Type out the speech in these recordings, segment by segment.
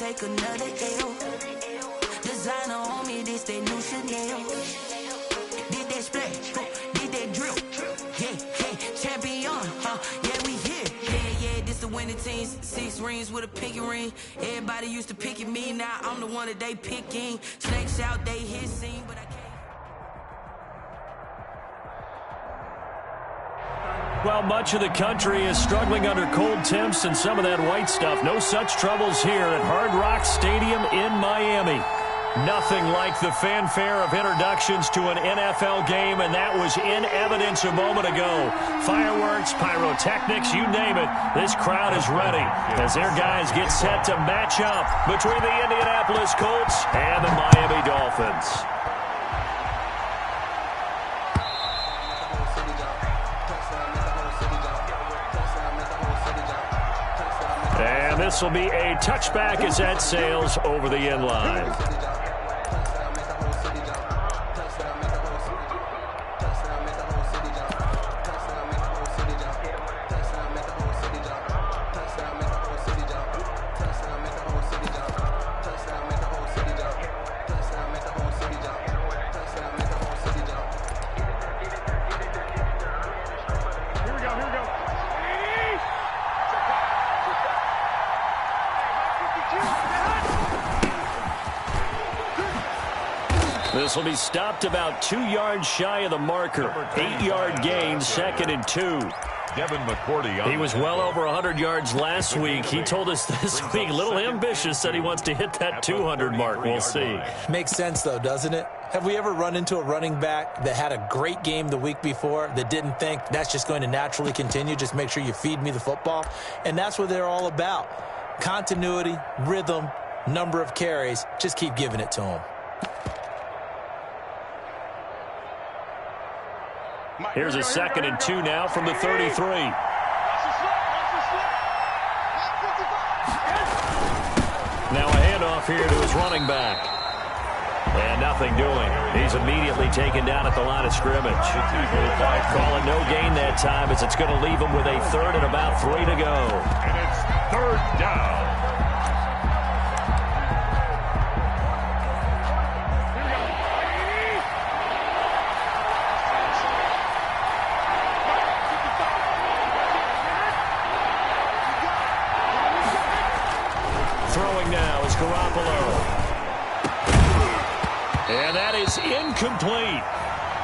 take another L. Designer on me, this that new Chanel. Did that splash, did that drip. Yeah, champion, yeah, we here. Yeah, this the winning teams. 6 rings with a pinky ring. Everybody used to pick at me, now I'm the one that they picking. Snakes out, they hissing, but I can't. Well, much of the country is struggling under cold temps and some of that white stuff. No such troubles here at Hard Rock Stadium in Miami. Nothing like the fanfare of introductions to an NFL game, and that was in evidence a moment ago. Fireworks, pyrotechnics, you name it. This crowd is ready as their guys get set to match up between the Indianapolis Colts and the Miami Dolphins. And this will be a touchback as that sails over the end line. This will be stopped about 2 yards shy of the marker. 8-yard gain, 2nd and 2. Devin McCourty. He was well over 100 yards last week. He told us this week, a little ambitious, said he wants to hit that 200 mark. We'll see. Makes sense, though, doesn't it? Have we ever run into a running back that had a great game the week before that didn't think that's just going to naturally continue? Just make sure you feed me the football. And that's what they're all about. Continuity, rhythm, number of carries. Just keep giving it to them. Here's a 2nd and 2 now from the 33. Now a handoff here to his running back. And nothing doing. He's immediately taken down at the line of scrimmage. Call it no gain that time as it's going to leave him with a 3rd and about 3 to go. And it's 3rd down. And that is incomplete.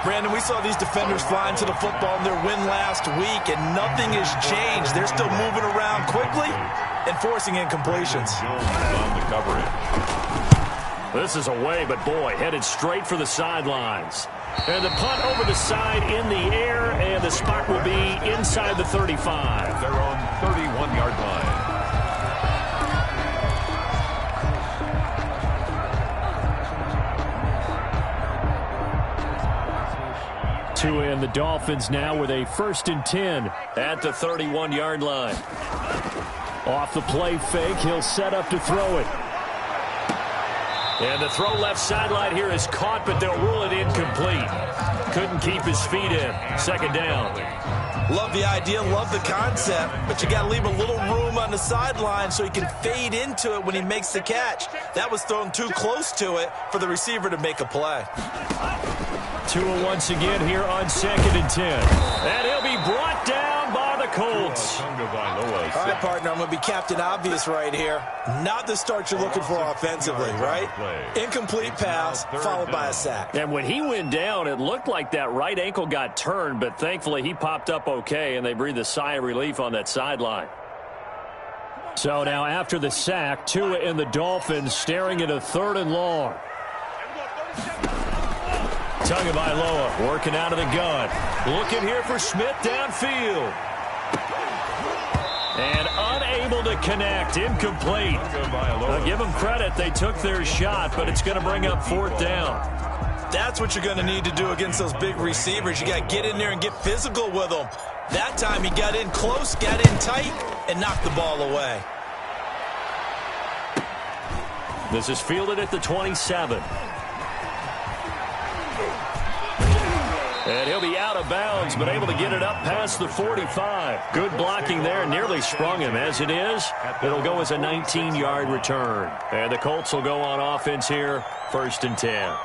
Brandon, we saw these defenders flying to the football in their win last week, and nothing has changed. They're still moving around quickly and forcing incompletions. On the coverage. This is away, but boy, headed straight for the sidelines. And the punt over the side in the air, and the spot will be inside the 35. They're on 31-yard line. Tua and the Dolphins now with a 1st and 10 at the 31-yard line. Off the play fake, he'll set up to throw it. And the throw left sideline here is caught, but they'll rule it incomplete. Couldn't keep his feet in. 2nd down. Love the idea, love the concept, but you got to leave a little room on the sideline so he can fade into it when he makes the catch. That was thrown too close to it for the receiver to make a play. Tua once again here on 2nd and 10. And he'll be brought down by the Colts. All right, partner, I'm going to be Captain Obvious right here. Not the start you're looking for offensively, right? Incomplete pass followed by a sack. And when he went down, it looked like that right ankle got turned, but thankfully he popped up okay, and they breathed a sigh of relief on that sideline. So now after the sack, Tua and the Dolphins staring at a 3rd and long. Tagovailoa working out of the gun. Looking here for Smith downfield. And unable to connect. Incomplete. Now give them credit. They took their shot, but it's going to bring up 4th down. That's what you're going to need to do against those big receivers. You got to get in there and get physical with them. That time he got in close, got in tight, and knocked the ball away. This is fielded at the 27. And he'll be out out of bounds, but able to get it up past the 45. Good blocking there, nearly sprung him. As it is, it'll go as a 19-yard return. And the Colts will go on offense here, 1st and 10.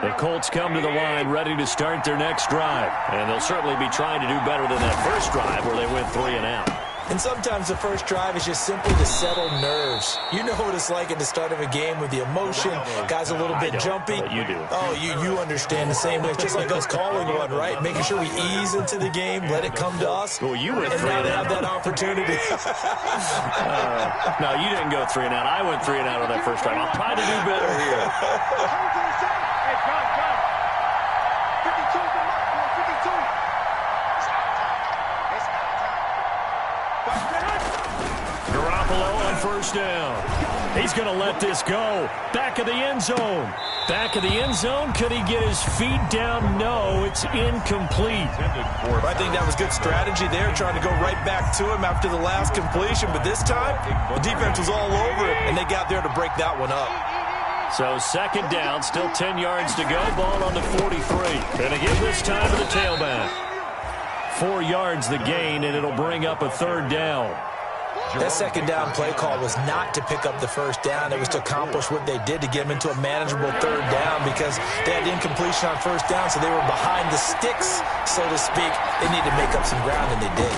The Colts come to the line ready to start their next drive. And they'll certainly be trying to do better than that first drive where they went 3 and out. And sometimes the first drive is just simply to settle nerves. You know what it's like at the start of a game with the emotion. Guys a little bit jumpy. You do. Oh, you understand the same way. It's just like us calling one, right? Making sure we ease into the game, let it come to us. Well, you went and 3 now and they out. have that opportunity. No, you didn't go 3 and out. I went 3 and out on that first drive. I'll try to do better here. First down. He's going to let this go. Back of the end zone. Back of the end zone. Could he get his feet down? No, it's incomplete. I think that was good strategy there, trying to go right back to him after the last completion. But this time, the defense was all over it, and they got there to break that one up. So 2nd down, still 10 yards to go. Ball on the 43. And again this time to the tailback. 4 yards the gain, and it'll bring up a 3rd down. That 2nd down play call was not to pick up the 1st down. It was to accomplish what they did to get them into a manageable 3rd down because they had incompletion on 1st down, so they were behind the sticks, so to speak. They needed to make up some ground, and they did.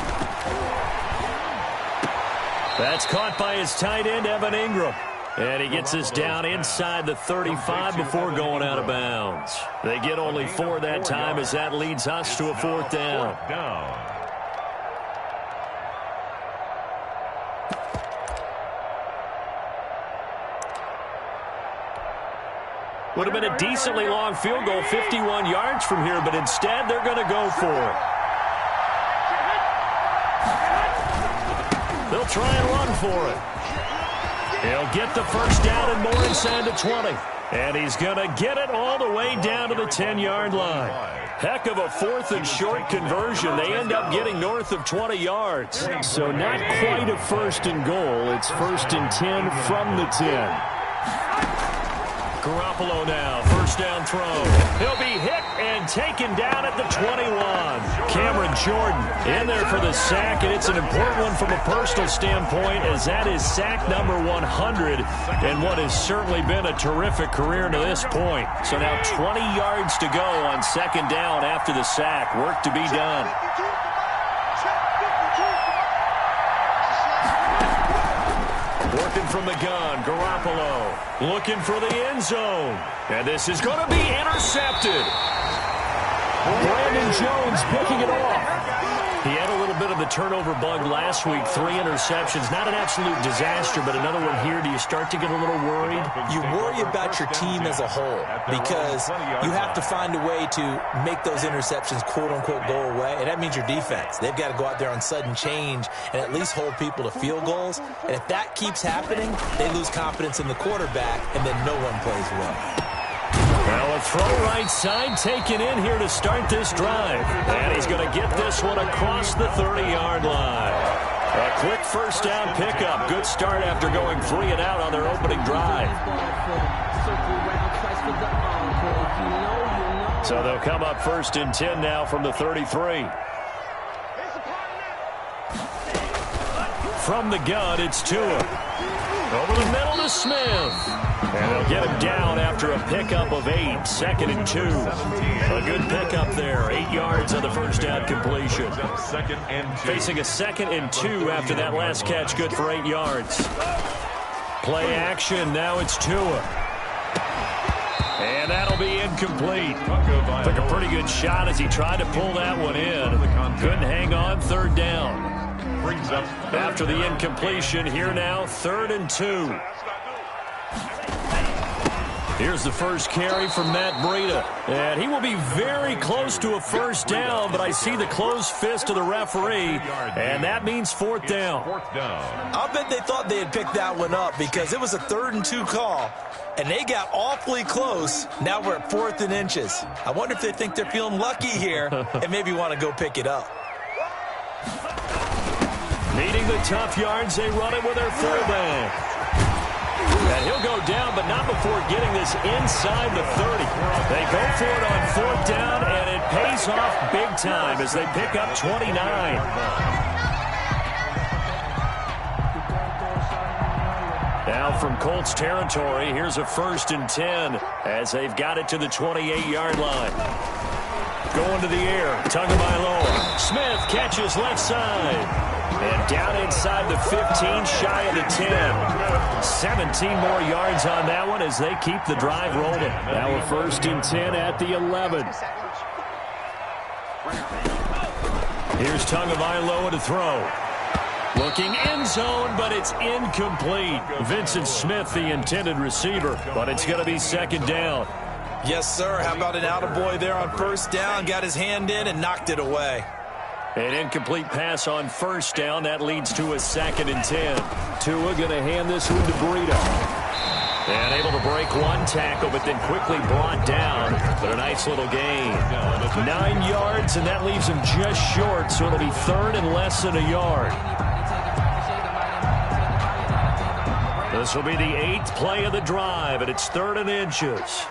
That's caught by his tight end, Evan Ingram. And he gets us down inside the 35 before going out of bounds. They get only 4 that time as that leads us to a 4th down. Would have been a decently long field goal, 51 yards from here, but instead they're going to go for it. They'll try and run for it. He'll get the 1st down and more inside the 20. And he's going to get it all the way down to the 10-yard line. Heck of a 4th and short conversion. They end up getting north of 20 yards. So not quite a 1st and goal. It's 1st and 10 from the 10. Garoppolo now, 1st down throw. He'll be hit and taken down at the 21. Cameron Jordan in there for the sack, and it's an important one from a personal standpoint as that is sack number 100 and what has certainly been a terrific career to this point. So now 20 yards to go on 2nd down after the sack. Work to be done. Working from the gun, Garoppolo looking for the end zone. And this is going to be intercepted. Brandon Jones picking it off. He had a little bit of the turnover bug last week, 3 interceptions. Not an absolute disaster, but another one here. Do you start to get a little worried? You worry about your team as a whole because you have to find a way to make those interceptions, quote-unquote, go away, and that means your defense. They've got to go out there on sudden change and at least hold people to field goals. And if that keeps happening, they lose confidence in the quarterback, and then no one plays well. Well, a throw right side taken in here to start this drive. And he's going to get this one across the 30-yard line. A quick 1st down pickup. Good start after going 3 and out on their opening drive. So they'll come up 1st and 10 now from the 33. From the gun, it's Tua. Over the middle to Smith. And they'll get him down after a pickup of 8. 2nd and 2. A good pickup there. 8 yards on the 1st down completion. Facing a 2nd and 2 after that last catch. Good for 8 yards. Play action. Now it's Tua. And that'll be incomplete. Took a pretty good shot as he tried to pull that one in. Couldn't hang on. 3rd down. After the incompletion, here now, 3rd and 2. Here's the first carry from Matt Breida. And he will be very close to a 1st down, but I see the closed fist of the referee, and that means 4th down. I'll bet they thought they had picked that one up because it was a 3rd and 2 call, and they got awfully close. Now we're at 4th and inches. I wonder if they think they're feeling lucky here and maybe want to go pick it up. Needing the tough yards, they run it with their fullback. And he'll go down, but not before getting this inside the 30. They go for it on 4th down, and it pays off big time as they pick up 29. Now from Colts territory, here's a 1st and 10 as they've got it to the 28-yard line. Going to the air, Tagovailoa. Smith catches left side. And down inside the 15, shy of the 10. 17 more yards on that one as they keep the drive rolling. Now a 1st and 10 at the 11. Here's Tagovailoa to throw. Looking end zone, but it's incomplete. Vincent Smith, the intended receiver, but it's going to be 2nd down. Yes, sir. How about an attaboy there on 1st down? Got his hand in and knocked it away. An incomplete pass on 1st down. That leads to a 2nd and 10. Tua going to hand this one to Breida. And able to break one tackle, but then quickly brought down. But a nice little gain. 9 yards, and that leaves him just short, so it'll be 3rd and less than a yard. This will be the 8th play of the drive, and it's 3rd and inches.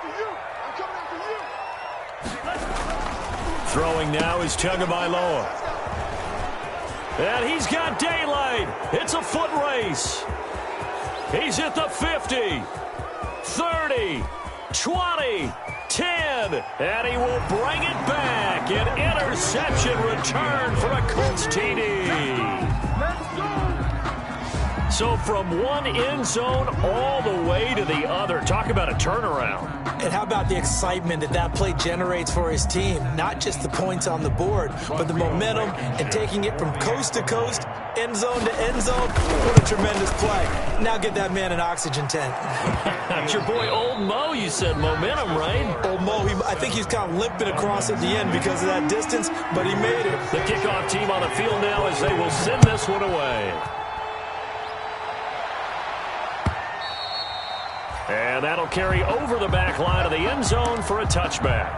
Throwing now is Tagovailoa. And he's got daylight. It's a foot race. He's at the 50, 30, 20, 10, and he will bring it back. An interception return for a Colts TD. So from one end zone all the way to the other. Talk about a turnaround. And how about the excitement that play generates for his team? Not just the points on the board, but the momentum and taking it from coast to coast, end zone to end zone. What a tremendous play. Now get that man an oxygen tent. That's your boy Old Mo, you said. Momentum, right? Old Mo, I think he's kind of limping across at the end because of that distance, but he made it. The kickoff team on the field now as they will send this one away. And that'll carry over the back line of the end zone for a touchback.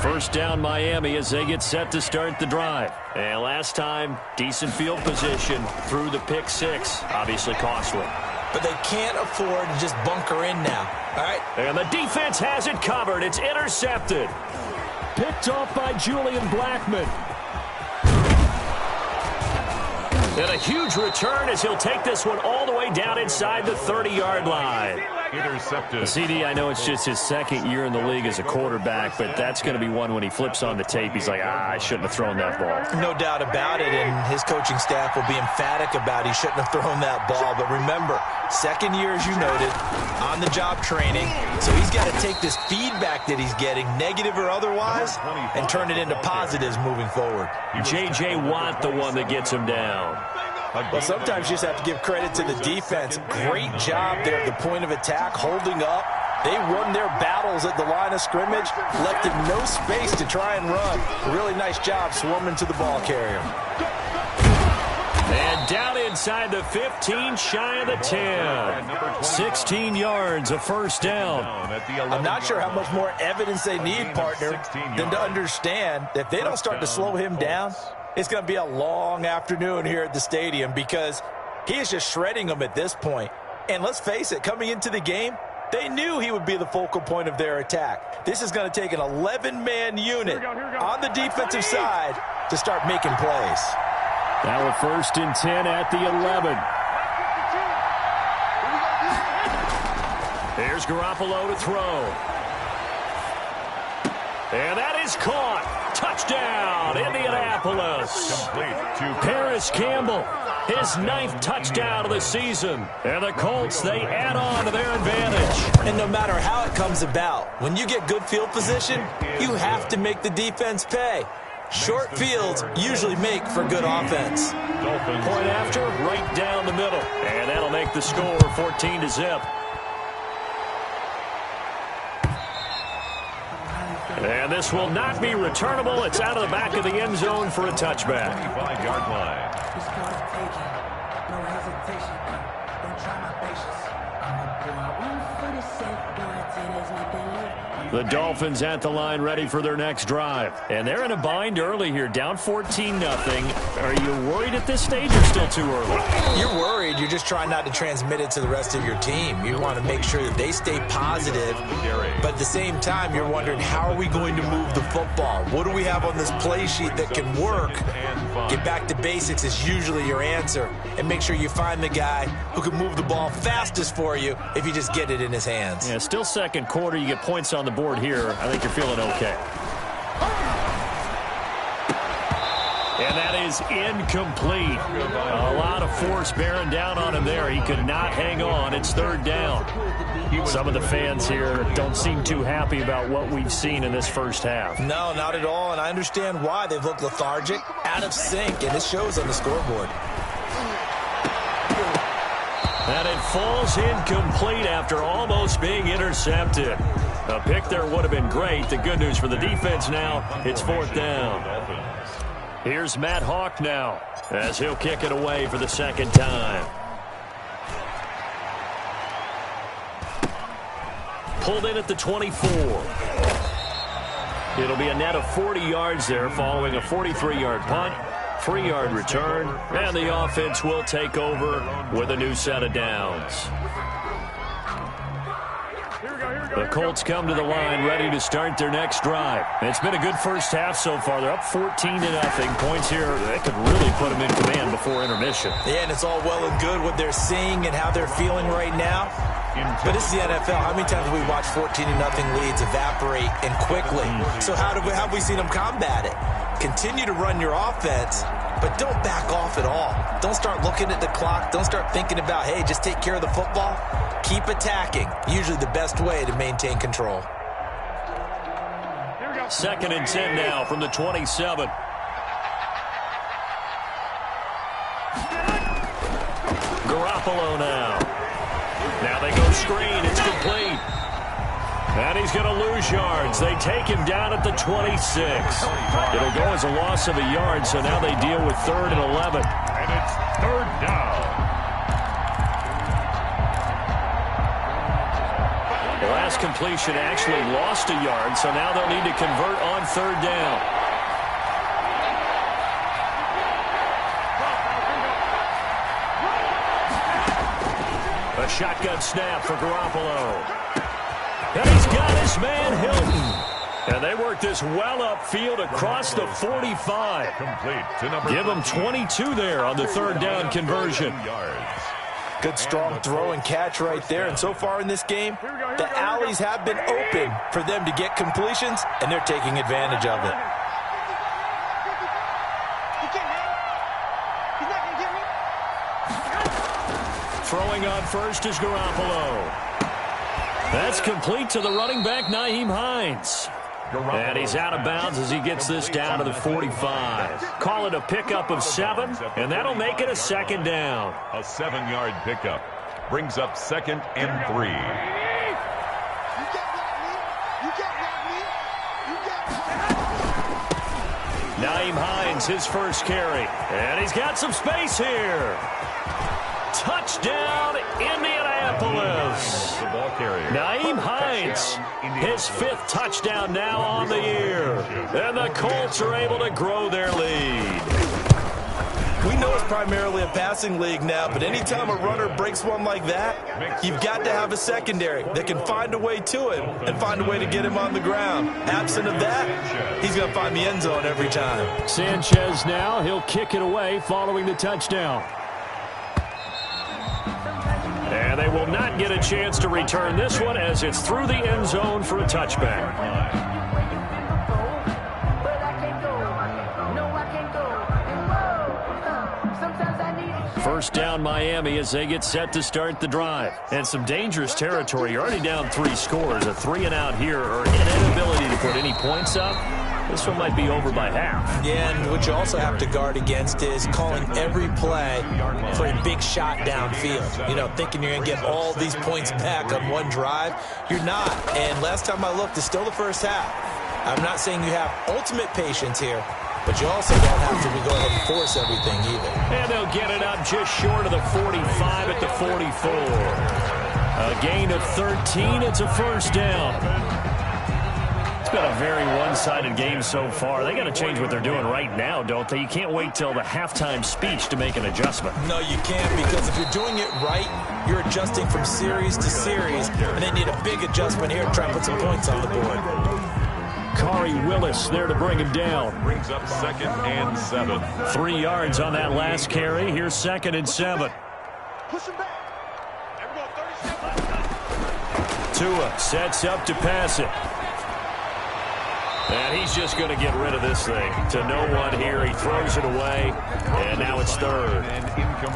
First down Miami as they get set to start the drive. And last time, decent field position through the pick 6. Obviously costly. But they can't afford to just bunker in now. All right. And the defense has it covered. It's intercepted. Picked off by Julian Blackmon. And a huge return as he'll take this one all the way down inside the 30-yard line. Intercepted. CD, I know it's just his 2nd year in the league as a quarterback, but that's going to be one when he flips on the tape. He's like, I shouldn't have thrown that ball. No doubt about it, and his coaching staff will be emphatic about he shouldn't have thrown that ball. But remember, 2nd year, as you noted, on-the-job training, so he's got to take this feedback that he's getting, negative or otherwise, and turn it into positives moving forward. J.J. Watt, the one that gets him down. Well, sometimes you just have to give credit to the defense. Great job there at the point of attack, holding up. They won their battles at the line of scrimmage, left him no space to try and run. A really nice job swarming to the ball carrier. And down inside the 15, shy of the 10. 16 yards, a 1st down. I'm not sure how much more evidence they need, partner, than to understand that if they don't start to slow him down, it's going to be a long afternoon here at the stadium because he is just shredding them at this point. And let's face it, coming into the game, they knew he would be the focal point of their attack. This is going to take an 11-man unit on the defensive side to start making plays. Now a 1st and 10 at the 11. Here's Garoppolo to throw. And that is caught. Touchdown, Indianapolis. Paris Campbell, his 9th touchdown of the season. And the Colts, they add on to their advantage. And no matter how it comes about, when you get good field position, you have to make the defense pay. Short fields usually make for good offense. Point after, right down the middle. And that'll make the score 14-0. And this will not be returnable. It's out of the back of the end zone for a touchback. 25-yard line. The Dolphins at the line ready for their next drive. And they're in a bind early here, down 14-0. Are you worried at this stage or still too early? You're worried. You're just trying not to transmit it to the rest of your team. You want to make sure that they stay positive. But at the same time, you're wondering, how are we going to move the football? What do we have on this play sheet that can work? Get back to basics is usually your answer. And make sure you find the guy who can move the ball fastest for you if you just get it in his hands. Yeah, still second quarter. You get points on the board here. I think you're feeling okay. And that is incomplete. A lot of force bearing down on him there. He could not hang on. It's third down. Some of the fans here don't seem too happy about what we've seen in this first half. No, not at all, and I understand why. They've looked lethargic, out of sync, and it shows on the scoreboard. And it falls incomplete after almost being intercepted. A pick there would have been great. The good news for the defense now, it's fourth down. Here's Matt Hawk now as he'll kick it away for the second time. Pulled in at the 24. It'll be a net of 40 yards there following a 43-yard punt, 3-yard return, and the offense will take over with a new set of downs. The Colts come to the line ready to start their next drive. It's been a good first half so far. They're up 14-0. Points here that could really put them in command before intermission. Yeah, and it's all well and good what they're seeing and how they're feeling right now. But this is the NFL. How many times have we watched 14-0 leads evaporate and quickly? So how have we seen them combat it? Continue to run your offense, but don't back off at all. Don't start looking at the clock. Don't start thinking about, hey, just take care of the football. Keep attacking. Usually the best way to maintain control. Second and 10 now from the 27. Garoppolo now. Now they go screen. It's complete. And he's going to lose yards. They take him down at the 26. It'll go as a loss of a yard, so now they deal with 3rd and 11. And it's third down. The last completion actually lost a yard, so now they'll need to convert on 3rd down. A shotgun snap for Garoppolo. And he's got his man Hilton. And they work this well upfield across the 45. Give him 22 there on the 3rd down conversion. Good strong throw and catch right there. And so far in this game, the alleys have been open for them to get completions, and they're taking advantage of it. Throwing on first is Garoppolo. That's complete to the running back, Nyheim Hines. And he's out of bounds as he gets this down to the 45. Call it a pickup of 7, and that'll make it a 2nd down. A 7-yard pickup brings up 2nd and 3. Nyheim Hines, his first carry. And he's got some space here. Touchdown, Indianapolis. Nyheim Hines, his 5th touchdown now on the year. And the Colts are able to grow their lead. We know it's primarily a passing league now, but anytime a runner breaks one like that, you've got to have a secondary that can find a way to him and find a way to get him on the ground. Absent of that, he's going to find the end zone every time. Sanchez now, he'll kick it away following the touchdown. And they will not get a chance to return this one as it's through the end zone for a touchback. First down Miami as they get set to start the drive. And some dangerous territory. You're already down 3 scores. A 3-and-out here or an inability to put any points up. This one might be over by half. Yeah, and what you also have to guard against is calling every play for a big shot downfield. You know, thinking you're going to get all these points back on one drive. You're not. And last time I looked, it's still the first half. I'm not saying you have ultimate patience here, but you also don't have to go ahead and force everything either. And they'll get it up just short of the 45 at the 44. A gain of 13. It's a first down. It's been a very one-sided game so far. They got to change what they're doing right now, don't they? You can't wait till the halftime speech to make an adjustment. No, you can't, because if you're doing it right, you're adjusting from series to series, and they need a big adjustment here to try and put some points on the board. Kari Willis there to bring him down. Brings up 2nd and 7. 3 yards on that last carry. Here's 2nd and 7. Push him back. Tua sets up to pass it. And he's just going to get rid of this thing. To no one here. He throws it away. And now it's 3rd.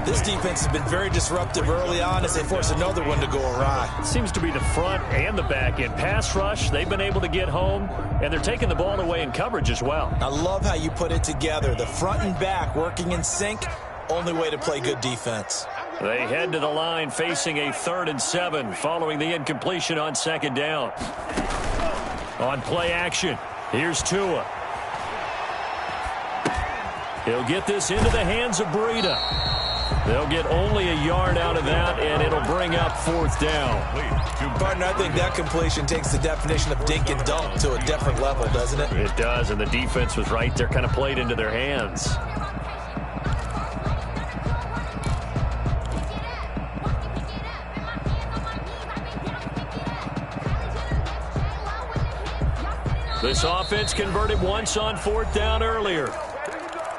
This defense has been very disruptive early on as they force another one to go awry. It seems to be the front and the back end. Pass rush, they've been able to get home. And they're taking the ball away in coverage as well. I love how you put it together. The front and back working in sync. Only way to play good defense. They head to the line facing a 3rd and 7 following the incompletion on 2nd down. On play action, here's Tua. He'll get this into the hands of Breida. They'll get only a yard out of that, and it'll bring up 4th down. Partner, I think that completion takes the definition of dink and dunk to a different level, doesn't it? It does, and the defense was right there, kind of played into their hands. This offense converted once on 4th down earlier.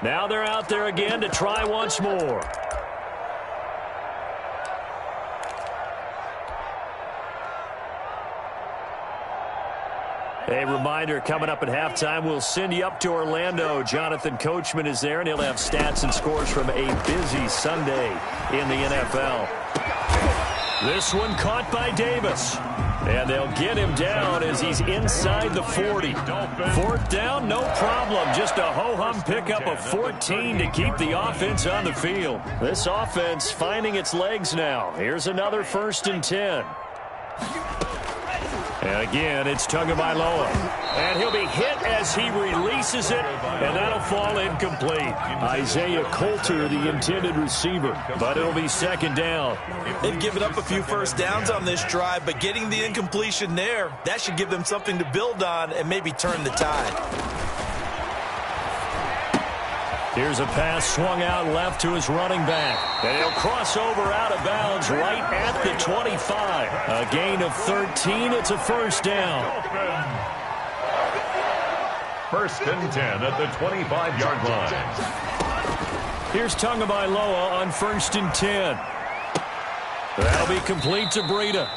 Now they're out there again to try once more. A reminder, coming up at halftime, we'll send you up to Orlando. Jonathan Coachman is there, and he'll have stats and scores from a busy Sunday in the NFL. This one caught by Davis. And they'll get him down as he's inside the 40. 4th down, no problem. Just a ho-hum pickup of 14 to keep the offense on the field. This offense finding its legs now. Here's another 1st and 10. And again, it's Tagovailoa. And he'll be hit as he releases it, and that'll fall incomplete. Isaiah Coulter, the intended receiver, but it'll be 2nd down. They've given up a few first downs on this drive, but getting the incompletion there, that should give them something to build on and maybe turn the tide. Here's a pass swung out left to his running back. And he'll cross over out of bounds right at the 25. A gain of 13. It's a 1st down. 1st and 10 at the 25-yard line. Here's Tagovailoa on 1st and 10. That'll be complete to Breida.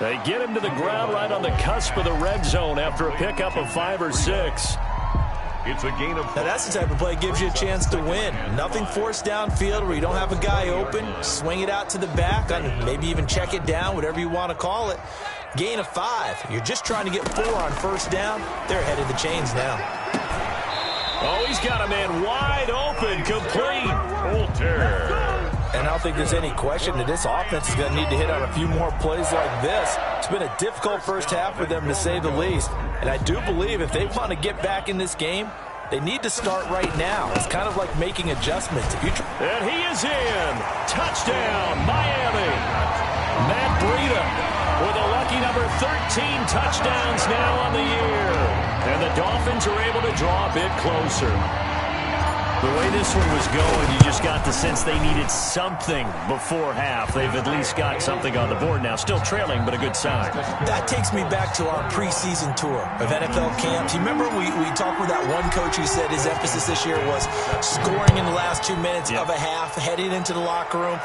They get him to the ground right on the cusp of the red zone after a pickup of 5 or 6. It's a gain of 4. Now that's the type of play that gives you a chance to win. Nothing forced downfield where you don't have a guy open. Swing it out to the back, maybe even check it down, whatever you want to call it. Gain of 5. You're just trying to get 4 on 1st down. They're ahead of the chains now. Oh, he's got a man wide open, complete. Coulter. And I don't think there's any question that this offense is going to need to hit on a few more plays like this. It's been a difficult first half for them, to say the least. And I do believe if they want to get back in this game, they need to start right now. It's kind of like making adjustments. And he is in. Touchdown, Miami. Matt Breida with a lucky number 13 touchdowns now on the year. And the Dolphins are able to draw a bit closer. The way this one was going, you just got the sense they needed something before half. They've at least got something on the board now. Still trailing, but a good sign. That takes me back to our preseason tour of NFL camps. You remember we talked with that one coach who said his emphasis this year was scoring in the last 2 minutes of a half, heading into the locker room.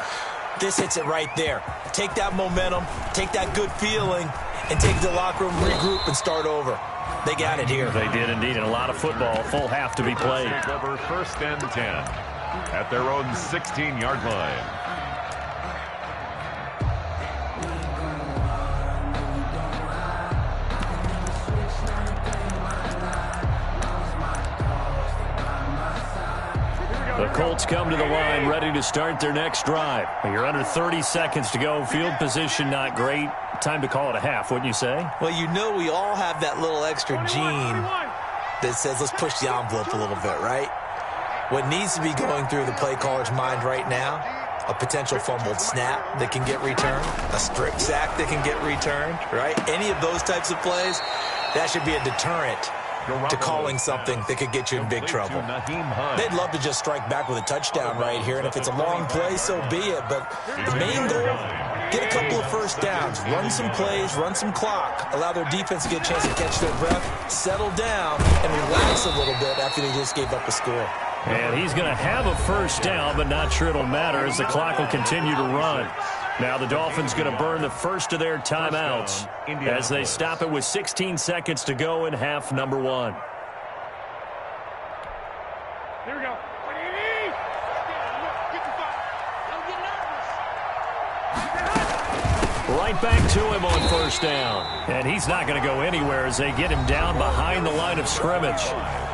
This hits it right there. Take that momentum, take that good feeling, and take the locker room, regroup, and start over. They got it here. They did indeed, and a lot of football, full half to be played. Take over 1st and 10 at their own 16-yard line. The Colts come to the line ready to start their next drive. You're under 30 seconds to go. Field position not great. Time to call it a half, wouldn't you say? Well, you know we all have that little extra gene that says let's push the envelope a little bit, right? What needs to be going through the play caller's mind right now A potential fumbled snap that can get returned, a strip sack that can get returned, right? Any of those types of plays, that should be a deterrent to calling something that could get you in big trouble. They'd love to just strike back with a touchdown right here, and if it's a long play, so be it. But the main goal, get a couple of first downs, run some plays, run some clock, allow their defense to get a chance to catch their breath, settle down, and relax a little bit after they just gave up a score. And he's going to have a first down, but not sure it'll matter as the clock will continue to run. Now the Dolphins going to burn the first of their timeouts as they stop it with 16 seconds to go in half number 1. Here we go. Right back to him on first down. And he's not going to go anywhere as they get him down behind the line of scrimmage.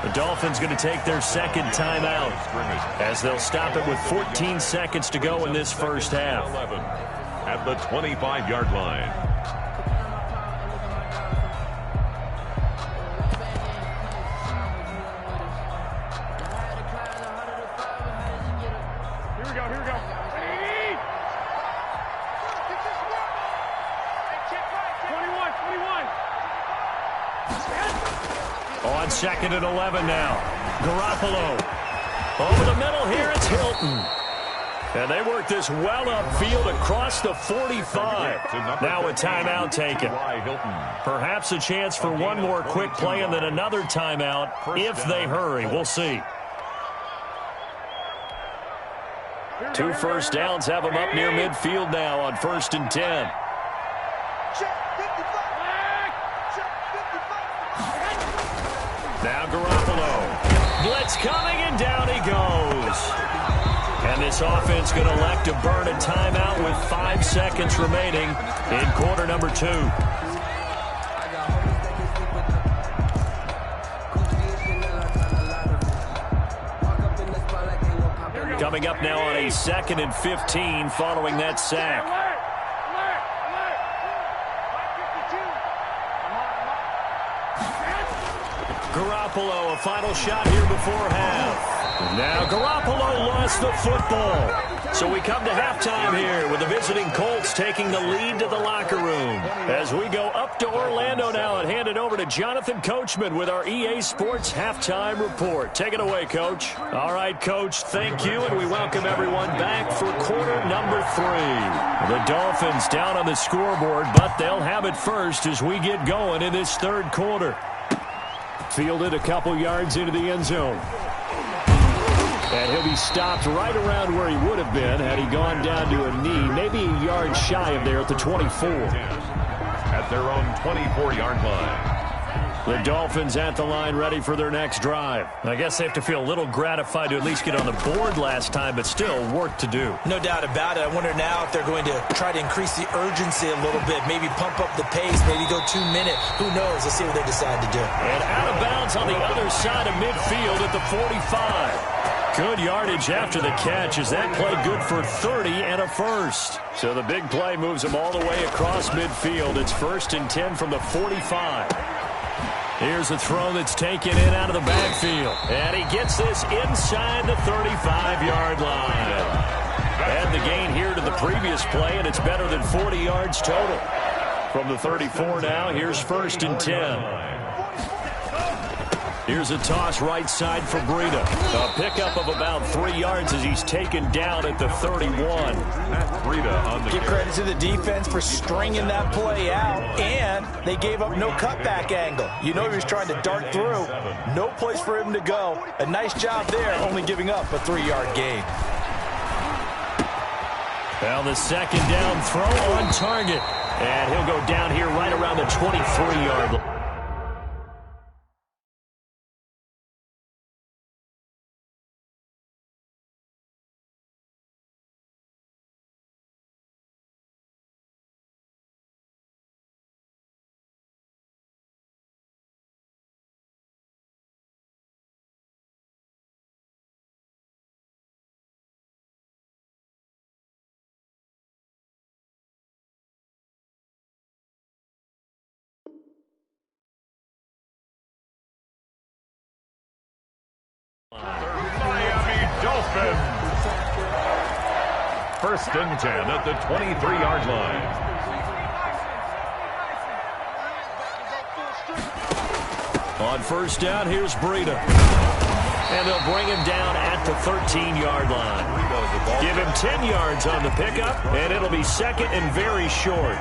The Dolphins going to take their second timeout as they'll stop it with 14 seconds to go in this first half. At the 25-yard line. Here we go, here we go. 21. On second and 11 now. Garoppolo. Over the middle here, it's Hilton. And they work this well upfield across the 45. Now a timeout taken. Perhaps a chance for one more quick play and then another timeout if they hurry. We'll see. 2 first downs have them up near midfield now on 1st and 10. Now Garoppolo. Blitz coming and down he goes. And this offense going to elect to burn a timeout with 5 seconds remaining in quarter number 2. Coming up now on a 2nd and 15 following that sack. Garoppolo, a final shot here before half. Now Garoppolo lost the football. So we come to halftime here with the visiting Colts taking the lead to the locker room. As we go up to Orlando now and hand it over to Jonathan Coachman with our EA Sports Halftime Report. Take it away, Coach. All right, Coach, thank you, and we welcome everyone back for quarter number 3. The Dolphins down on the scoreboard, but they'll have it first as we get going in this third quarter. Fielded a couple yards into the end zone. And he'll be stopped right around where he would have been had he gone down to a knee, maybe a yard shy of there at the 24. At their own 24-yard line. The Dolphins at the line ready for their next drive. I guess they have to feel a little gratified to at least get on the board last time, but still work to do. No doubt about it. I wonder now if they're going to try to increase the urgency a little bit, maybe pump up the pace, maybe go 2-minute. Who knows? Let's see what they decide to do. And out of bounds on the other side of midfield at the 45. Good yardage after the catch as that play good for 30 and a first. So the big play moves them all the way across midfield. It's 1st and 10 from the 45. Here's a throw that's taken in out of the backfield. And he gets this inside the 35-yard line. Add the gain here to the previous play, and it's better than 40 yards total. From the 34 now, here's 1st and 10. Here's a toss right side for Breida. A pickup of about 3 yards as he's taken down at the 31. Breida on the Give credit to the defense for stringing that play out, and they gave up no cutback angle. You know he was trying to dart through. No place for him to go. A nice job there, only giving up a 3-yard gain. Well, the second down throw on target. And he'll go down here right around the 23-yard line. Miami Dolphins. first and 10 at the 23-yard line. On first down, here's Breida. And they'll bring him down at the 13-yard line. Give him 10 yards on the pickup, and it'll be second and very short.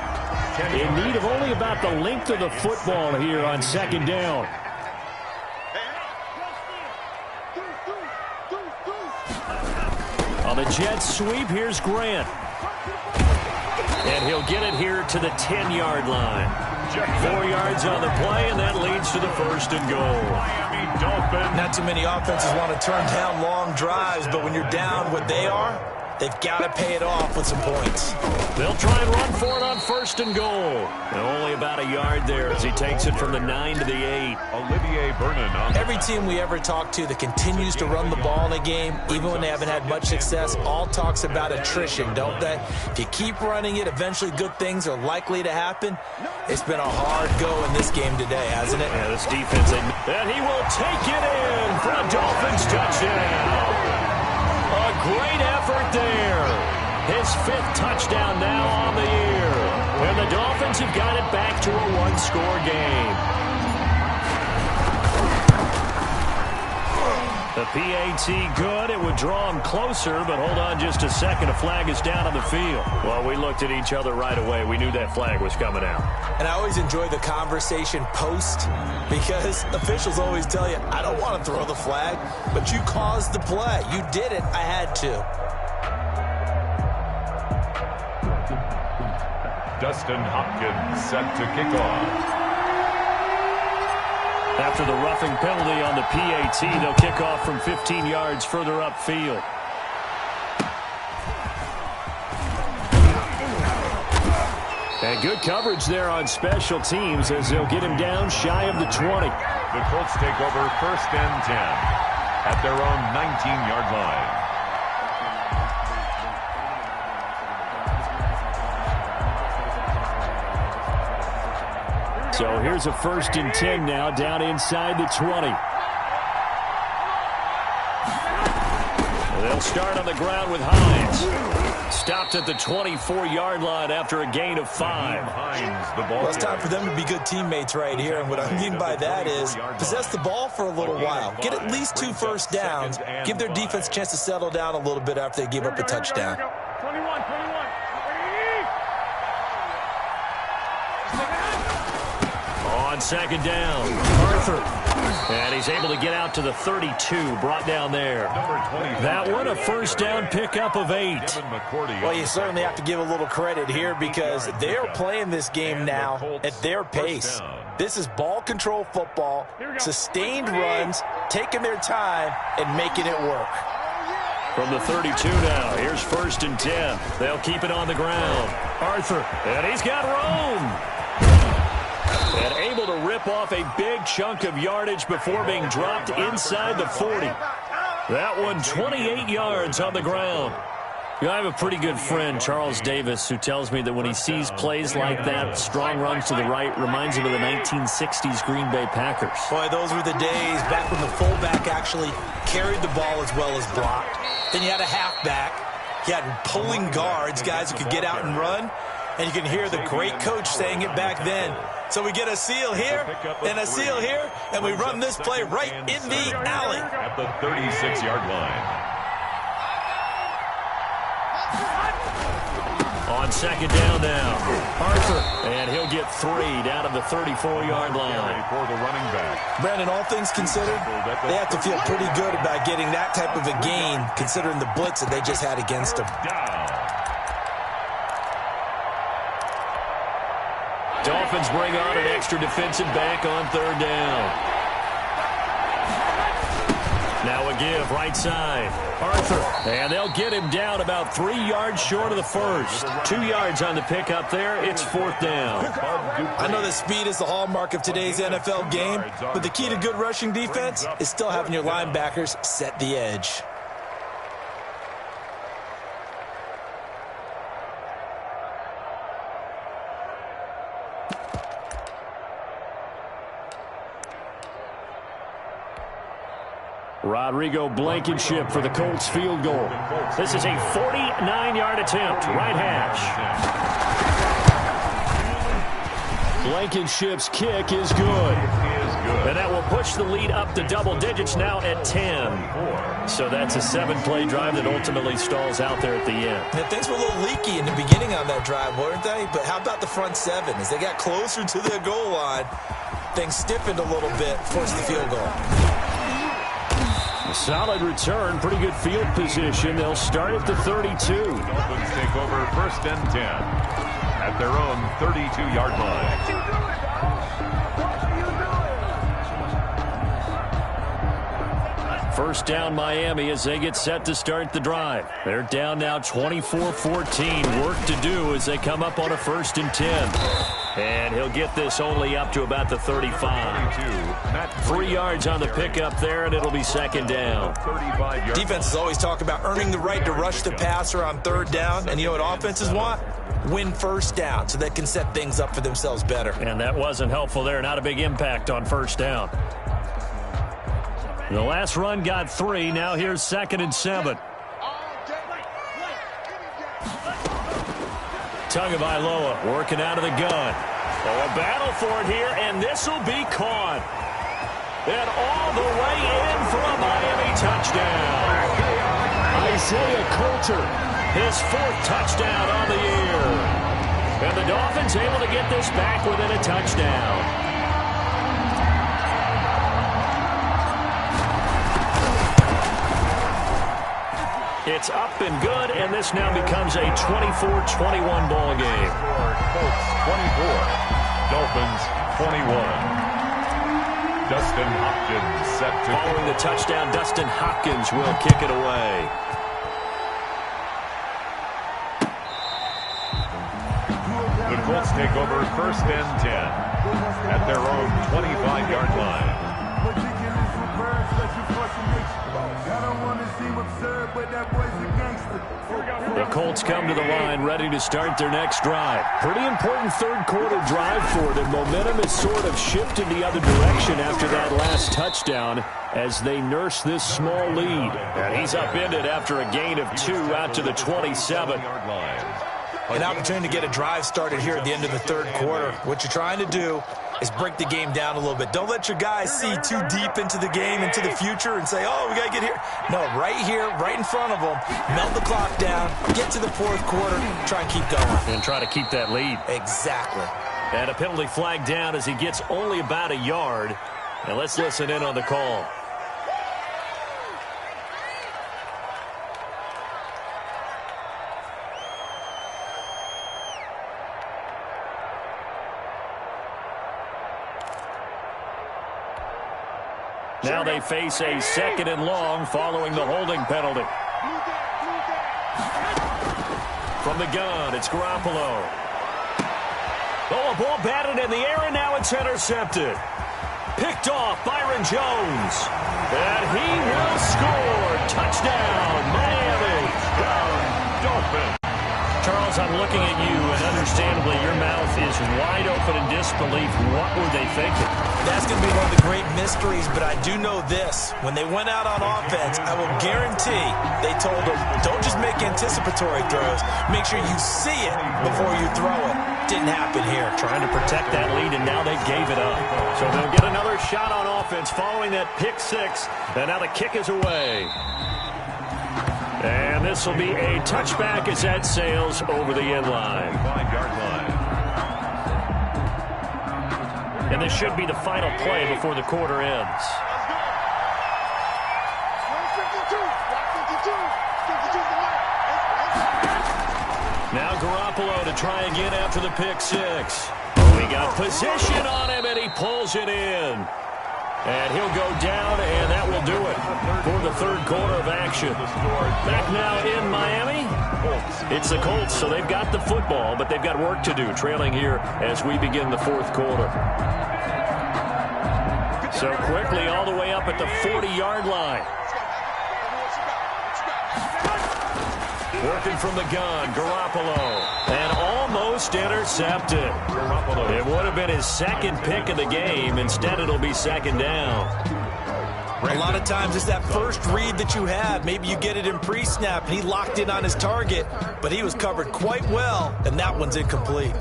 In need of only about the length of the football here on second down. On the jet sweep, here's Grant. And he'll get it here to the 10-yard line. 4 yards on the play, and that leads to the first and goal. Not too many offenses want to turn down long drives, but when you're down what they are, they've got to pay it off with some points. They'll try and run for it on first and goal. And only about a yard there as he takes it from the 9 to the 8. Olivier Vernon on Every team we ever talk to that continues to run the ball in a game, even when they haven't had much success, all talks about attrition, don't they? If you keep running it, eventually good things are likely to happen. It's been a hard go in this game today, hasn't it? Yeah, this defense, and he will take it in for a Dolphins touchdown. A great effort there. His 5th touchdown now on the year. And the Dolphins have got it back to a one-score game. The PAT good. It would draw him closer, but hold on just a second. A flag is down on the field. Well, we looked at each other right away. We knew that flag was coming out. And I always enjoy the conversation post because officials always tell you, I don't want to throw the flag, but you caused the play. You did it. I had to. Dustin Hopkins set to kick off. After the roughing penalty on the PAT, they'll kick off from 15 yards further upfield. And good coverage there on special teams as they'll get him down shy of the 20. The Colts take over first and 10 at their own 19-yard line. So here's a first and 10 now down inside the 20. They'll start on the ground with Hines. Stopped at the 24-yard line after a gain of 5. Well, it's time for them to be good teammates right here. And what I mean by that is possess the ball for a little while. Get at least 2 first downs. Give their defense a chance to settle down a little bit after they give up a touchdown. 21. On second down, Arthur. And he's able to get out to the 32, brought down there. That one, a first down pickup of 8. Well, you certainly have to give a little credit here because they're playing this game now at their pace. This is ball control football, sustained runs, taking their time, and making it work. From the 32 now, here's first and 10. They'll keep it on the ground. Arthur, and he's got room. And able to rip off a big chunk of yardage before being dropped inside the 40. That one, 28 yards on the ground. You know, I have a pretty good friend, Charles Davis, who tells me that when he sees plays like that, strong runs to the right, reminds him of the 1960s Green Bay Packers. Boy, those were the days back when the fullback actually carried the ball as well as blocked. Then you had a halfback. You had pulling guards, guys who could get out and run. And you can hear the great coach saying it back then. So we get a seal here and a seal here, and we run this play right in the alley. At the 36-yard line. On second down now, Arthur. And he'll get 3 down to the 34-yard line. For the running back. Brandon, all things considered, they have to feel pretty good about getting that type of a gain, considering the blitz that they just had against them. Dolphins bring on an extra defensive back on third down. Now a give, right side. Arthur, and they'll get him down about 3 yards short of the first. 2 yards on the pickup there. It's fourth down. I know that speed is the hallmark of today's NFL game, but the key to good rushing defense is still having your linebackers set the edge. Rodrigo Blankenship for the Colts field goal. This is a 49-yard attempt, right hash. Blankenship's kick is good. And that will push the lead up to double digits now at 10. So that's a 7-play drive that ultimately stalls out there at the end. Yeah, things were a little leaky in the beginning on that drive, weren't they? But how about the front seven? As they got closer to the goal line, things stiffened a little bit, forced the field goal. A solid return, pretty good field position. They'll start at the 32. Dolphins take over 1st and 10 at their own 32-yard line. First down Miami as they get set to start the drive. They're down now 24-14. Work to do as they come up on a 1st and 10. And he'll get this only up to about the 35. 3 yards on the pickup there, and it'll be 2nd down. Defenses always talk about earning the right to rush the passer on 3rd down. And you know what offenses want? Win 1st down so they can set things up for themselves better. And that wasn't helpful there. Not a big impact on 1st down. The last run got 3. Now here's 2nd and 7. Tagovailoa working out of the gun. Oh, a battle for it here, and this will be caught. And all the way in for a Miami touchdown. Isaiah Coulter, his 4th touchdown on the year. And the Dolphins able to get this back within a touchdown. It's up and good, and this now becomes a 24-21 ball game. Colts 24, Dolphins 21. Dustin Hopkins set to Following the touchdown, Dustin Hopkins will kick it away. The Colts take over 1st and 10 at their own 25-yard line. The Colts come to the line ready to start their next drive. Pretty important 3rd quarter drive for them. Momentum has sort of shifted the other direction after that last touchdown as they nurse this small lead. And he's upended after a gain of 2 out to the 27. An opportunity to get a drive started here at the end of the 3rd quarter. What you're trying to do is break the game down a little bit. Don't let your guys see too deep into the game, into the future, and say, oh, we got to get here. No, right here, right in front of them, melt the clock down, get to the 4th quarter, try and keep going. And try to keep that lead. Exactly. And a penalty flag down as he gets only about a yard. And let's listen in on the call. Now they face a 2nd and long following the holding penalty. From the gun, it's Garoppolo. Oh, a ball batted in the air, and now it's intercepted. Picked off Byron Jones. And he will score. Touchdown, Miami. Dolphins. Charles, I'm looking at you, and understandably, your mouth is wide open in disbelief. What were they thinking? That's going to be one of the great mysteries, but I do know this. When they went out on offense, I will guarantee they told them, don't just make anticipatory throws. Make sure you see it before you throw it. Didn't happen here. Trying to protect that lead, and now they gave it up. So they'll get another shot on offense following that pick 6, and now the kick is away. And this will be a touchback as that sails over the end line. 5-yard line. And this should be the final play before the quarter ends. Now Garoppolo to try again after the pick 6. We got position on him, and he pulls it in. And he'll go down, and that will do it for the 3rd quarter of action. Back now in Miami, it's the Colts, so they've got the football, but they've got work to do, trailing here as we begin the 4th quarter. So quickly all the way up at the 40-yard line. Working from the gun, Garoppolo. And almost intercepted. It would have been his 2nd pick of the game. Instead, it'll be 2nd down. A lot of times it's that first read that you have. Maybe you get it in pre-snap, and he locked in on his target, but he was covered quite well, and that one's incomplete.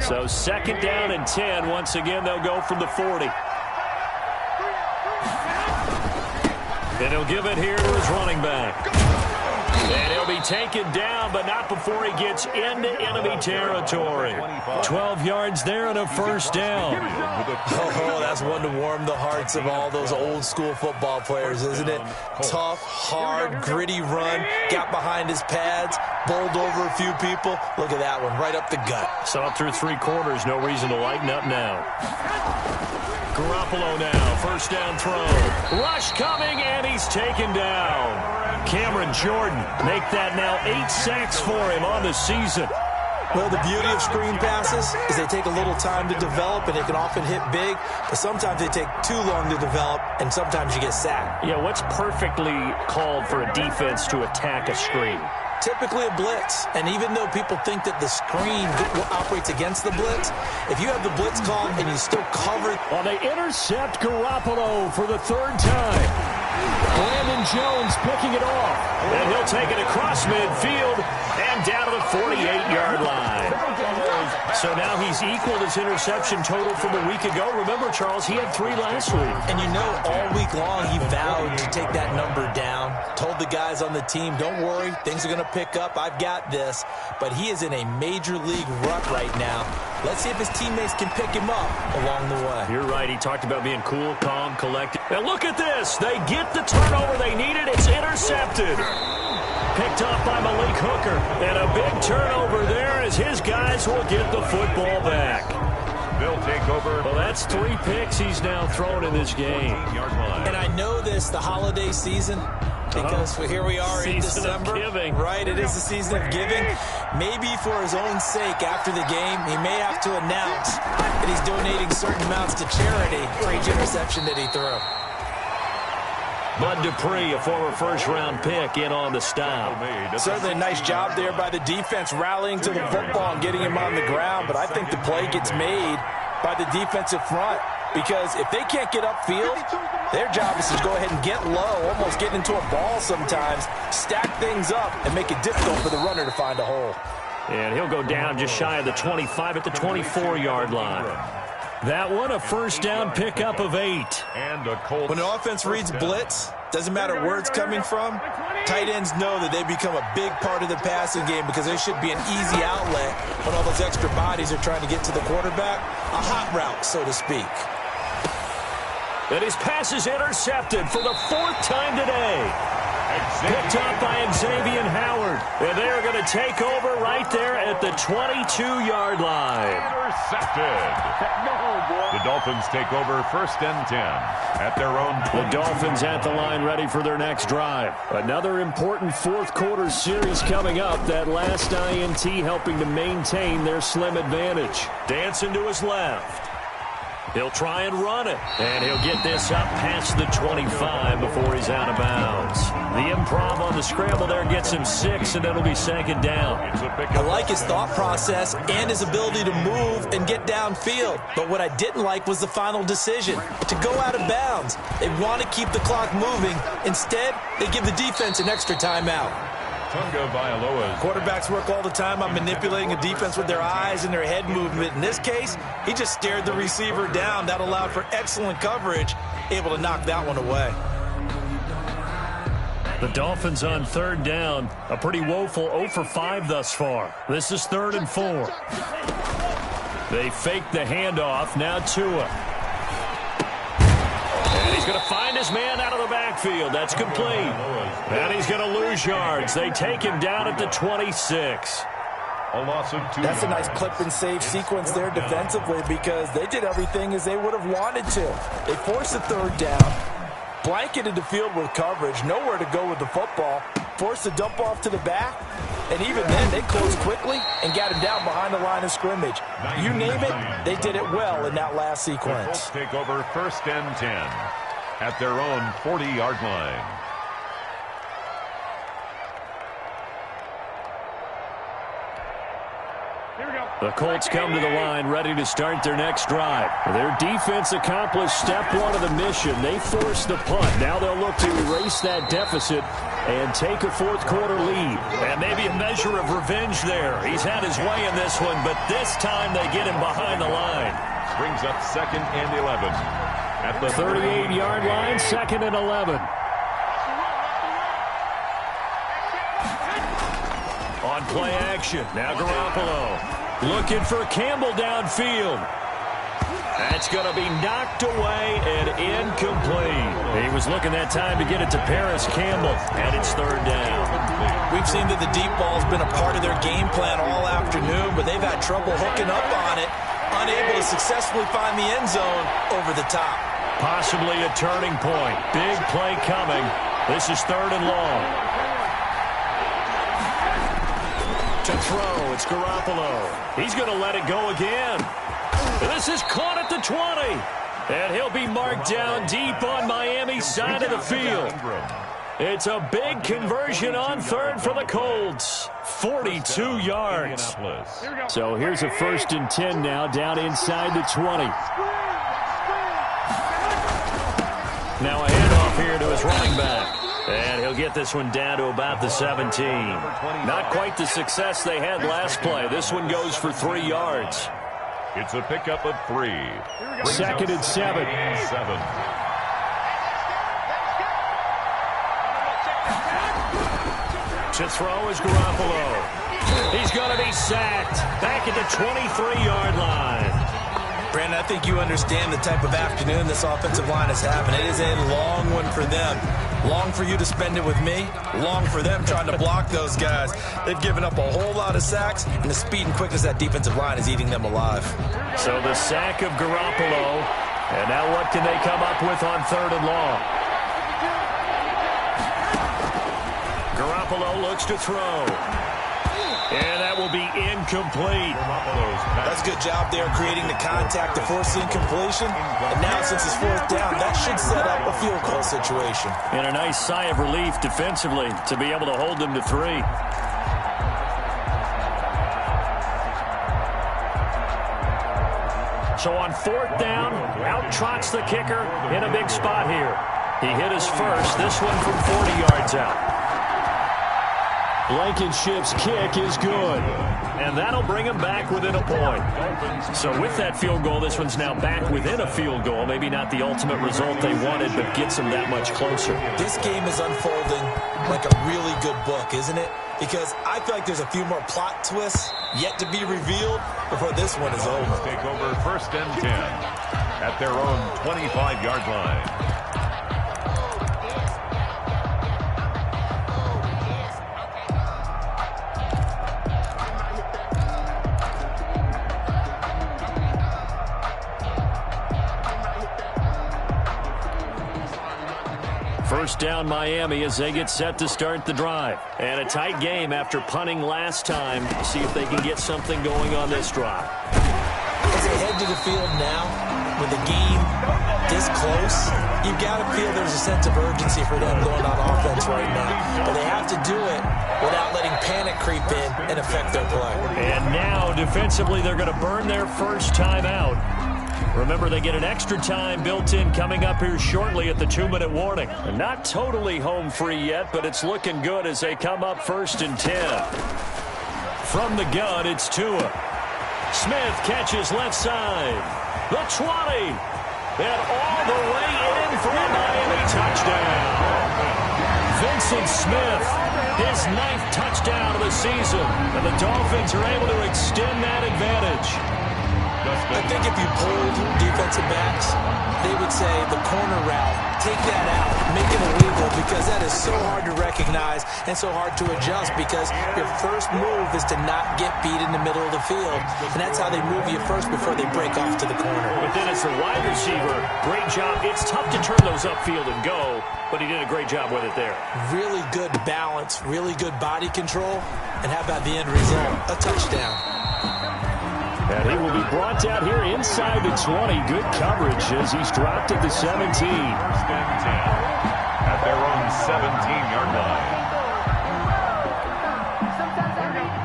So 2nd down and 10. Once again, they'll go from the 40. And he'll give it here to his running back. And he'll be taken down, but not before he gets into enemy territory. 12 yards there and a first down. Oh, that's one to warm the hearts of all those old school football players, isn't it? Tough, hard, gritty run. Got behind his pads, bowled over a few people. Look at that one, right up the gut. So up through 3 quarters, no reason to lighten up now. Garoppolo now, first down throw. Rush coming, and he's taken down. Cameron Jordan, make that now 8 sacks for him on the season. Well, the beauty of screen passes is they take a little time to develop, and they can often hit big, but sometimes they take too long to develop, and sometimes you get sacked. Yeah, what's perfectly called for a defense to attack a screen? Typically a blitz, and even though people think that the screen operates against the blitz, if you have the blitz called and you still cover... Well, they intercept Garoppolo for the 3rd time. Brandon Jones picking it off, and he'll take it across midfield and down to the 48-yard line. So now he's equaled his interception total from a week ago. Remember, Charles, he had 3 last week. And you know, all week long he vowed to take that number down. Told the guys on the team, don't worry, things are going to pick up. I've got this. But he is in a major league rut right now. Let's see if his teammates can pick him up along the way. You're right. He talked about being cool, calm, collected. And look at this. They get the turnover they needed. It's intercepted. Picked off by Malik Hooker. And a big turnover there as his guys will get the football back. They'll take over. Well, that's 3 picks he's now thrown in this game. And I know this, the holiday season, because here we are in December. Right, it is the season of giving. Maybe for his own sake, after the game, he may have to announce that he's donating certain amounts to charity for each interception that he threw. Bud Dupree, a former first-round pick, in on the stop. Certainly a nice job there by the defense rallying to the football and getting him on the ground, but I think the play gets made by the defensive front because if they can't get upfield, their job is to go ahead and get low, almost get into a ball sometimes, stack things up, and make it difficult for the runner to find a hole. And he'll go down just shy of the 25 at the 24-yard line. That one, a first down pickup of 8. When an offense reads blitz, doesn't matter where it's coming from, tight ends know that they become a big part of the passing game because there should be an easy outlet when all those extra bodies are trying to get to the quarterback. A hot route, so to speak. And his pass is intercepted for the 4th time today. Picked up by Xavier Howard. And they're going to take over right there at the 22-yard line. Intercepted. The Dolphins take over 1st and 10 at their own 20. The Dolphins at the line ready for their next drive. Another important 4th quarter series coming up. That last INT helping to maintain their slim advantage. Dancing to his left. He'll try and run it, and he'll get this up past the 25 before he's out of bounds. The improv on the scramble there gets him 6, and it'll be 2nd down. I like his thought process and his ability to move and get downfield. But what I didn't like was the final decision, to go out of bounds. They want to keep the clock moving. Instead, they give the defense an extra timeout. Quarterbacks work all the time on manipulating a defense with their eyes and their head movement. In this case, he just stared the receiver down. That allowed for excellent coverage, able to knock that one away. The Dolphins on 3rd down, a pretty woeful 0 for 5 thus far. This is 3rd and 4. They fake the handoff, now Tua. And he's going to find his man out of the backfield. That's complete. And he's going to lose yards. They take him down at the 26. A loss of 2. That's a nice clip and save sequence there defensively because they did everything as they would have wanted to. They forced the 3rd down, blanketed the field with coverage, nowhere to go with the football, forced the dump off to the back, and even then they closed quickly and got him down behind the line of scrimmage. You name it, they did it well in that last sequence. The Colts take over 1st and 10 at their own 40-yard line. The Colts come to the line ready to start their next drive. Their defense accomplished step one of the mission. They forced the punt. Now they'll look to erase that deficit and take a fourth-quarter lead. And maybe a measure of revenge there. He's had his way in this one, but this time they get him behind the line. Brings up 2nd and 11. At the 38-yard line, 2nd and 11. On play action, now Garoppolo looking for Campbell downfield. That's going to be knocked away and incomplete. He was looking that time to get it to Paris Campbell, and it's 3rd down. We've seen that the deep ball's been a part of their game plan all afternoon, but they've had trouble hooking up on it, unable to successfully find the end zone over the top. Possibly a turning point. Big play coming. This is 3rd and long. To throw, it's Garoppolo. He's going to let it go again. This is caught at the 20. And he'll be marked down deep on Miami's side of the field. It's a big conversion on 3rd for the Colts. 42 yards. So here's a 1st and 10 now, down inside the 20. Now a handoff here to his running back. And he'll get this one down to about the 17. Not quite the success they had last play. This one goes for 3 yards. It's a pickup of 3. 2nd and 7. To throw is Garoppolo. He's going to be sacked. Back at the 23-yard line. Brandon, I think you understand the type of afternoon this offensive line is having. It is a long one for them. Long for you to spend it with me. Long for them trying to block those guys. They've given up a whole lot of sacks, and the speed and quickness of that defensive line is eating them alive. So the sack of Garoppolo. And now what can they come up with on 3rd and long? Garoppolo looks to throw. And that will be incomplete. That's a good job there creating the contact to force the incompletion. And now since it's 4th down, that should set up a field goal situation. And a nice sigh of relief defensively to be able to hold them to 3. So on 4th down, out trots the kicker in a big spot here. He hit his first, this one from 40 yards out. Blankenship's kick is good. And that'll bring him back within a point. So with that field goal, this one's now back within a field goal. Maybe not the ultimate result they wanted, but gets them that much closer. This game is unfolding like a really good book, isn't it? Because I feel like there's a few more plot twists yet to be revealed before this one is over. Take over 1st and 10 at their own 25-yard line. First down Miami as they get set to start the drive. And a tight game after punting last time. See if they can get something going on this drive. As they head to the field now, with the game this close, you've got to feel there's a sense of urgency for them going on offense right now. But they have to do it without letting panic creep in and affect their play. And now, defensively, they're going to burn their first time out. Remember, they get an extra time built in coming up here shortly at the 2-minute warning. And not totally home free yet, but it's looking good as they come up 1st and 10. From the gun, it's Tua. Smith catches left side. The 20. And all the way in for a Miami touchdown. Vincent Smith, his 9th touchdown of the season. And the Dolphins are able to extend that advantage. I think if you polled defensive backs, they would say the corner route, take that out, make it illegal, because that is so hard to recognize and so hard to adjust, because your first move is to not get beat in the middle of the field, and that's how they move you first before they break off to the corner. But then as the wide receiver, great job. It's tough to turn those upfield and go, but he did a great job with it there. Really good balance, really good body control, and how about the end result? A touchdown. And he will be brought down here inside the 20. Good coverage as he's dropped at the 17. 1st and 10 at their own 17-yard line.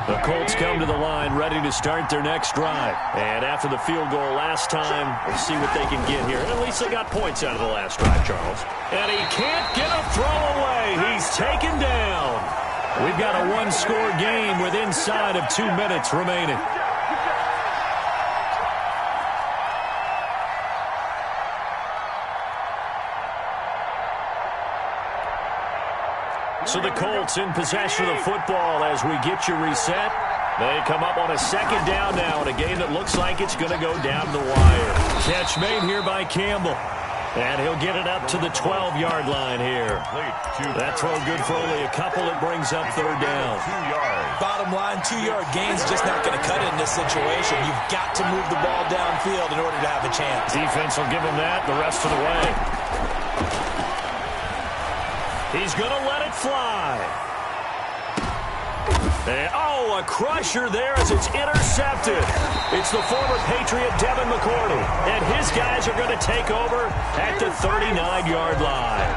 The Colts come to the line, ready to start their next drive. And after the field goal last time, we'll see what they can get here. And at least they got points out of the last drive, Charles. And he can't get a throw away. He's taken down. We've got a one-score game with inside of 2 minutes remaining. So the Colts in possession of the football as we get you reset. They come up on a second down now in a game that looks like it's going to go down the wire. Catch made here by Campbell. And he'll get it up to the 12-yard line here. That throw good for only a couple. It brings up third down. Bottom line, 2-yard gain's just not going to cut it in this situation. You've got to move the ball downfield in order to have a chance. Defense will give him that the rest of the way. He's going to let it fly. And, oh, a crusher there as it's intercepted. It's the former Patriot Devin McCourty. And his guys are going to take over at the 39-yard line.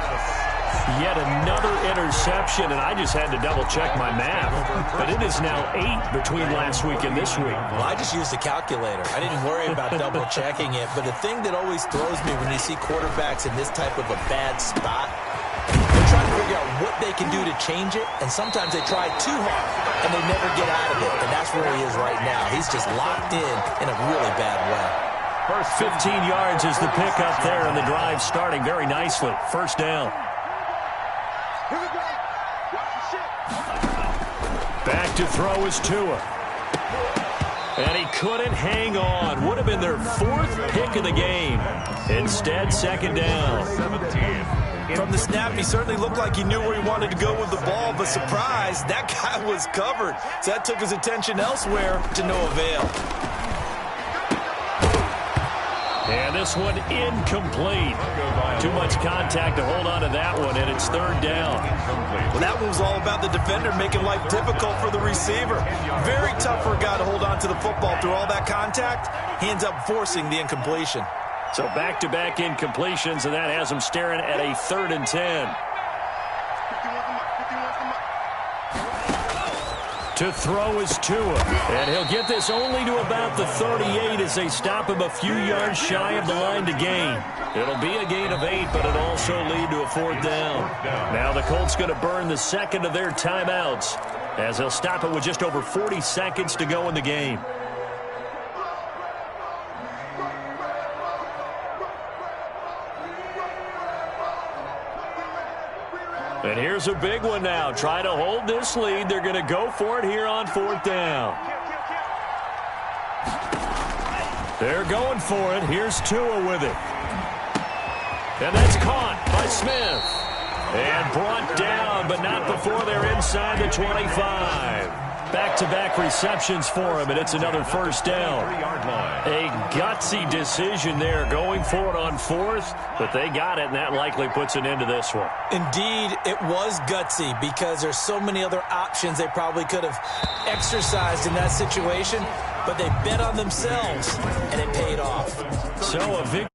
Yet another interception, and I just had to double-check my math. But it is now 8 between last week and this week. Well, I just used a calculator. I didn't worry about double-checking it. But the thing that always throws me when you see quarterbacks in this type of a bad spot, they're trying to figure out what they can do to change it, and sometimes they try too hard, and they never get out of it, and that's where he is right now. He's just locked in a really bad way. First 15 yards is the pickup there, and the drive starting very nicely. First down. Back to throw is Tua. And he couldn't hang on. Would have been their 4th pick of the game. Instead, second down. From the snap, he certainly looked like he knew where he wanted to go with the ball, but surprise, that guy was covered. So that took his attention elsewhere to no avail. And this one incomplete. Too much contact to hold on to that one, and it's third down. Well, that one was all about the defender making life difficult for the receiver. Very tough for a guy to hold on to the football through all that contact. He ends up forcing the incompletion. So back-to-back incompletions, and that has him staring at a 3rd and 10. To throw is Tua, and he'll get this only to about the 38 as they stop him a few yards shy of the line to gain. It'll be a gain of 8, but it'll also lead to a 4th down. Now the Colts going to burn the second of their timeouts as they'll stop it with just over 40 seconds to go in the game. And here's a big one now. Try to hold this lead. They're going to go for it here on 4th down. They're going for it. Here's Tua with it. And that's caught by Smith. And brought down, but not before they're inside the 25. Back-to-back receptions for him, and it's another first down. A gutsy decision there, going for it on 4th, but they got it, and that likely puts an end to this one. Indeed, it was gutsy because there's so many other options they probably could have exercised in that situation, but they bet on themselves, and it paid off. So a victory.